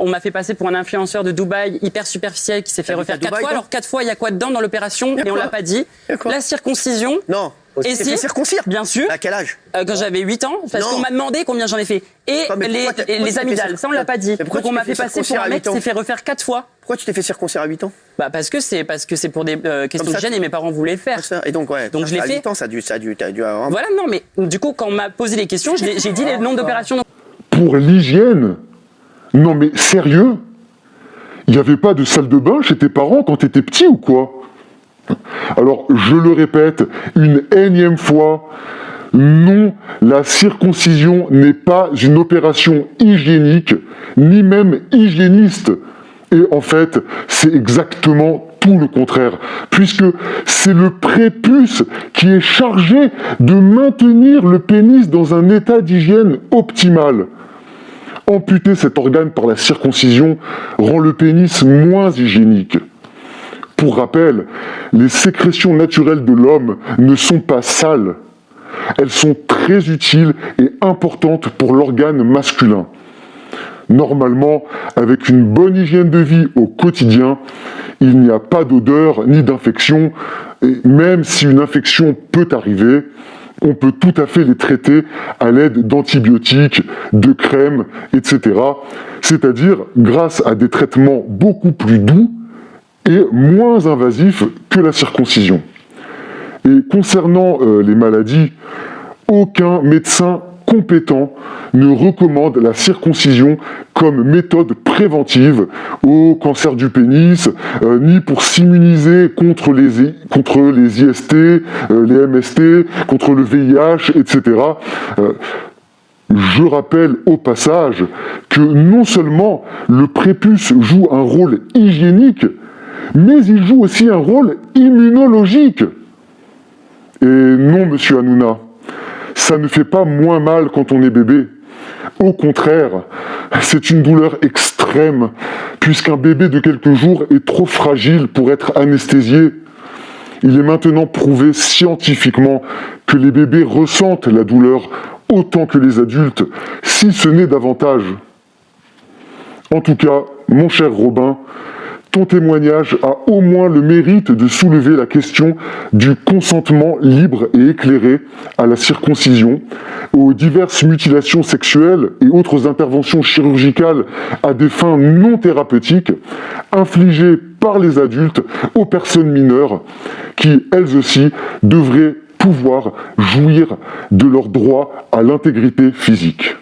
On m'a fait passer pour un influenceur de Dubaï hyper superficiel qui s'est fait refaire 4 fois. Alors 4 fois, il y a quoi dedans dans l'opération? Et on l'a pas dit. La circoncision. Non. Et tu t'es fait circoncire? Bien sûr. À quel âge? Quand j'avais 8 ans, parce qu'on m'a demandé combien j'en ai fait. Et les amygdales, ça on l'a pas dit. Donc on m'a fait passer pour un mec qui s'est fait refaire 4 fois. Pourquoi tu t'es fait circoncire à 8 ans? Bah parce que c'est pour des questions de gêne et mes parents voulaient le faire. Et donc ouais. Donc je l'ai fait. À 8 ans, ça a dû avoir... Voilà, non mais du coup quand on m'a posé les questions, j'ai dit les noms d'opérations. Pour l'hygiène? Non mais sérieux? Il n'y avait pas de salle de bain chez tes parents quand tu étais petit ou quoi? Alors, je le répète une énième fois, non, la circoncision n'est pas une opération hygiénique, ni même hygiéniste. Et en fait, c'est exactement tout le contraire, puisque c'est le prépuce qui est chargé de maintenir le pénis dans un état d'hygiène optimal. Amputer cet organe par la circoncision rend le pénis moins hygiénique. Pour rappel, les sécrétions naturelles de l'homme ne sont pas sales. Elles sont très utiles et importantes pour l'organe masculin. Normalement, avec une bonne hygiène de vie au quotidien, il n'y a pas d'odeur ni d'infection, et même si une infection peut arriver, on peut tout à fait les traiter à l'aide d'antibiotiques, de crèmes, etc. C'est-à-dire grâce à des traitements beaucoup plus doux et moins invasifs que la circoncision. Et concernant les maladies, aucun médecin compétent ne recommande la circoncision comme méthode préventive au cancer du pénis, ni pour s'immuniser contre les IST, les MST, contre le VIH, etc. Je rappelle au passage que non seulement le prépuce joue un rôle hygiénique, mais il joue aussi un rôle immunologique. Et non, monsieur Hanouna, ça ne fait pas moins mal quand on est bébé. Au contraire, c'est une douleur extrême, puisqu'un bébé de quelques jours est trop fragile pour être anesthésié. Il est maintenant prouvé scientifiquement que les bébés ressentent la douleur autant que les adultes, si ce n'est davantage. En tout cas, mon cher Robin, ton témoignage a au moins le mérite de soulever la question du consentement libre et éclairé à la circoncision, aux diverses mutilations sexuelles et autres interventions chirurgicales à des fins non thérapeutiques, infligées par les adultes aux personnes mineures, qui, elles aussi, devraient pouvoir jouir de leur droit à l'intégrité physique.